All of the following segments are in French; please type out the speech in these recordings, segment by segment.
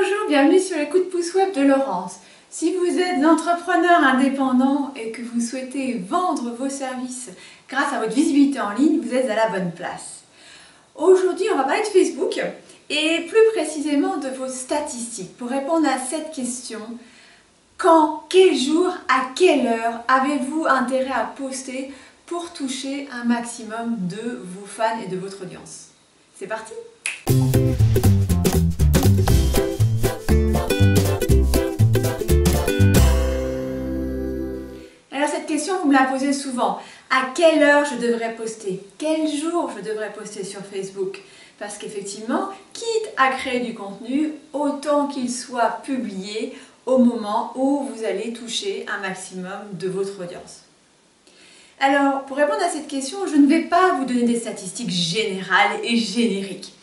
Bonjour, bienvenue sur les coups de pouce web de Laurence. Si vous êtes entrepreneur indépendant et que vous souhaitez vendre vos services grâce à votre visibilité en ligne, vous êtes à la bonne place. Aujourd'hui, on va parler de Facebook et plus précisément de vos statistiques. Pour répondre à cette question, quand, quel jour, à quelle heure avez-vous intérêt à poster pour toucher un maximum de vos fans et de votre audience? C'est parti! Alors cette question, vous me la posez souvent. À quelle heure je devrais poster? Quel jour je devrais poster sur Facebook? Parce qu'effectivement, quitte à créer du contenu, autant qu'il soit publié au moment où vous allez toucher un maximum de votre audience. Alors, pour répondre à cette question, je ne vais pas vous donner des statistiques générales et génériques.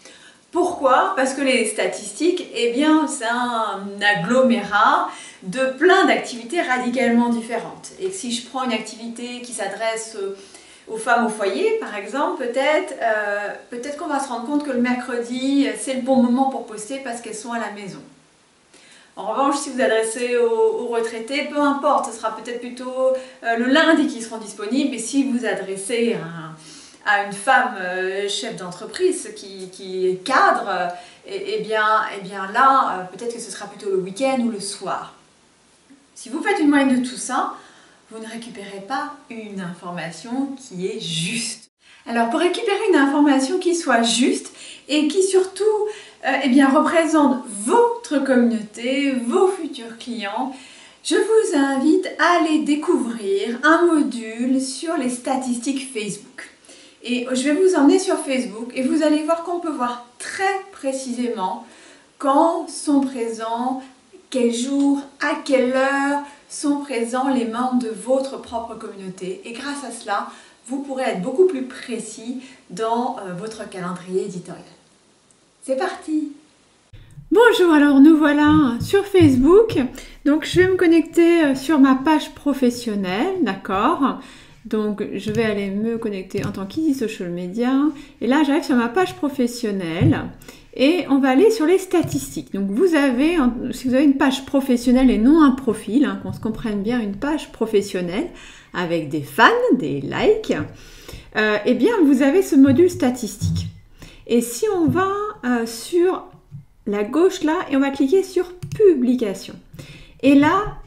Pourquoi? Parce que les statistiques, eh bien, c'est un agglomérat de plein d'activités radicalement différentes. Et si je prends une activité qui s'adresse aux femmes au foyer, par exemple, peut-être qu'on va se rendre compte que le mercredi, c'est le bon moment pour poster parce qu'elles sont à la maison. En revanche, si vous adressez aux retraités, peu importe, ce sera peut-être plutôt le lundi qui seront disponibles. Et si vous adressez à une femme chef d'entreprise qui est cadre, et bien là, peut-être que ce sera plutôt le week-end ou le soir. Si vous faites une moyenne de tout ça, vous ne récupérez pas une information qui est juste. Alors pour récupérer une information qui soit juste et qui surtout représente votre communauté, vos futurs clients, je vous invite à aller découvrir un module sur les statistiques Facebook. Et je vais vous emmener sur Facebook et vous allez voir qu'on peut voir très précisément quand sont présents, quel jour, à quelle heure sont présents les membres de votre propre communauté. Et grâce à cela, vous pourrez être beaucoup plus précis dans votre calendrier éditorial. C'est parti! Bonjour, alors nous voilà sur Facebook. Donc je vais me connecter sur ma page professionnelle, d'accord? Donc je vais aller me connecter en tant qu'Easy Social Media. Et là j'arrive sur ma page professionnelle et on va aller sur les statistiques. Donc vous avez, si vous avez une page professionnelle et non un profil, qu'on se comprenne bien, une page professionnelle avec des fans, des likes, eh bien vous avez ce module statistique. Et si on va sur la gauche là et on va cliquer sur publication. Et là,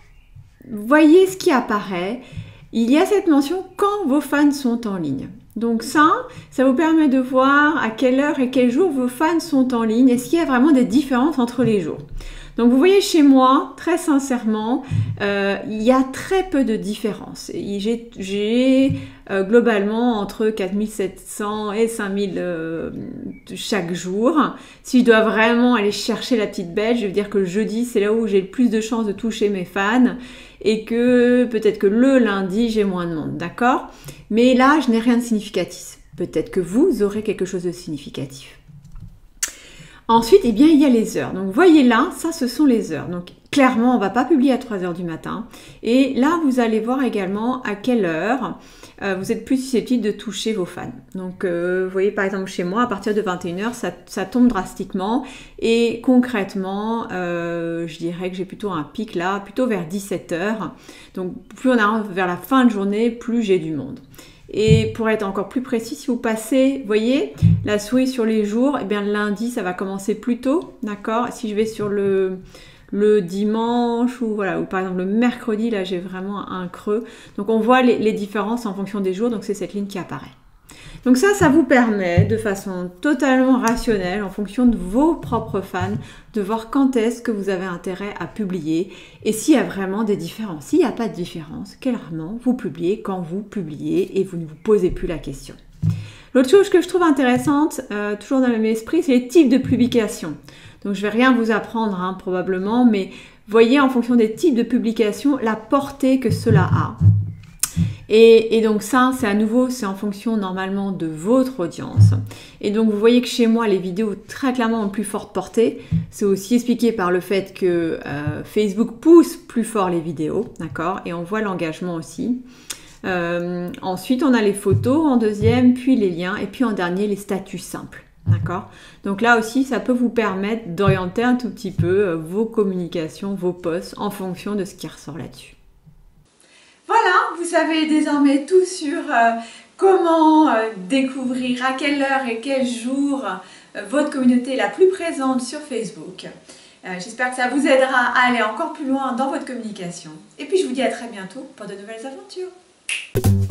voyez ce qui apparaît. Il y a cette mention quand vos fans sont en ligne. Donc ça vous permet de voir à quelle heure et quel jour vos fans sont en ligne. Est-ce qu'il y a vraiment des différences entre les jours? Donc vous voyez chez moi, très sincèrement, il y a très peu de différences. J'ai globalement entre 4700 et 5000 chaque jour. Si je dois vraiment aller chercher la petite bête, je veux dire que le jeudi, c'est là où j'ai le plus de chances de toucher mes fans et que peut-être que le lundi, j'ai moins de monde, d'accord? Mais là, je n'ai rien de significatif. Peut-être que vous aurez quelque chose de significatif. Ensuite, eh bien, il y a les heures. Donc, voyez là, ça, ce sont les heures. Donc, clairement, on ne va pas publier à 3 heures du matin. Et là, vous allez voir également à quelle heure vous êtes plus susceptible de toucher vos fans. Donc, vous voyez, par exemple, chez moi, à partir de 21 heures, ça tombe drastiquement. Et concrètement, je dirais que j'ai plutôt un pic là, plutôt vers 17 heures. Donc, plus on arrive vers la fin de journée, plus j'ai du monde. Et pour être encore plus précis, si vous passez, vous voyez, la souris sur les jours, eh bien lundi, ça va commencer plus tôt, d'accord? Si je vais sur le dimanche ou voilà, ou par exemple le mercredi, là j'ai vraiment un creux. Donc on voit les différences en fonction des jours, donc c'est cette ligne qui apparaît. Donc ça vous permet de façon totalement rationnelle, en fonction de vos propres fans, de voir quand est-ce que vous avez intérêt à publier et s'il y a vraiment des différences. S'il n'y a pas de différence, clairement, vous publiez quand vous publiez et vous ne vous posez plus la question. L'autre chose que je trouve intéressante, toujours dans le même esprit, c'est les types de publications. Donc je ne vais rien vous apprendre probablement, mais voyez en fonction des types de publications la portée que cela a. Et donc ça, c'est à nouveau, c'est en fonction normalement de votre audience. Et donc vous voyez que chez moi, les vidéos très clairement ont plus forte portée. C'est aussi expliqué par le fait que Facebook pousse plus fort les vidéos, d'accord? Et on voit l'engagement aussi. Ensuite, on a les photos en deuxième, puis les liens, et puis en dernier, les statuts simples. D'accord? Donc là aussi, ça peut vous permettre d'orienter un tout petit peu vos communications, vos posts en fonction de ce qui ressort là-dessus. Voilà, vous savez désormais tout sur comment découvrir à quelle heure et quel jour votre communauté est la plus présente sur Facebook. J'espère que ça vous aidera à aller encore plus loin dans votre communication. Et puis je vous dis à très bientôt pour de nouvelles aventures.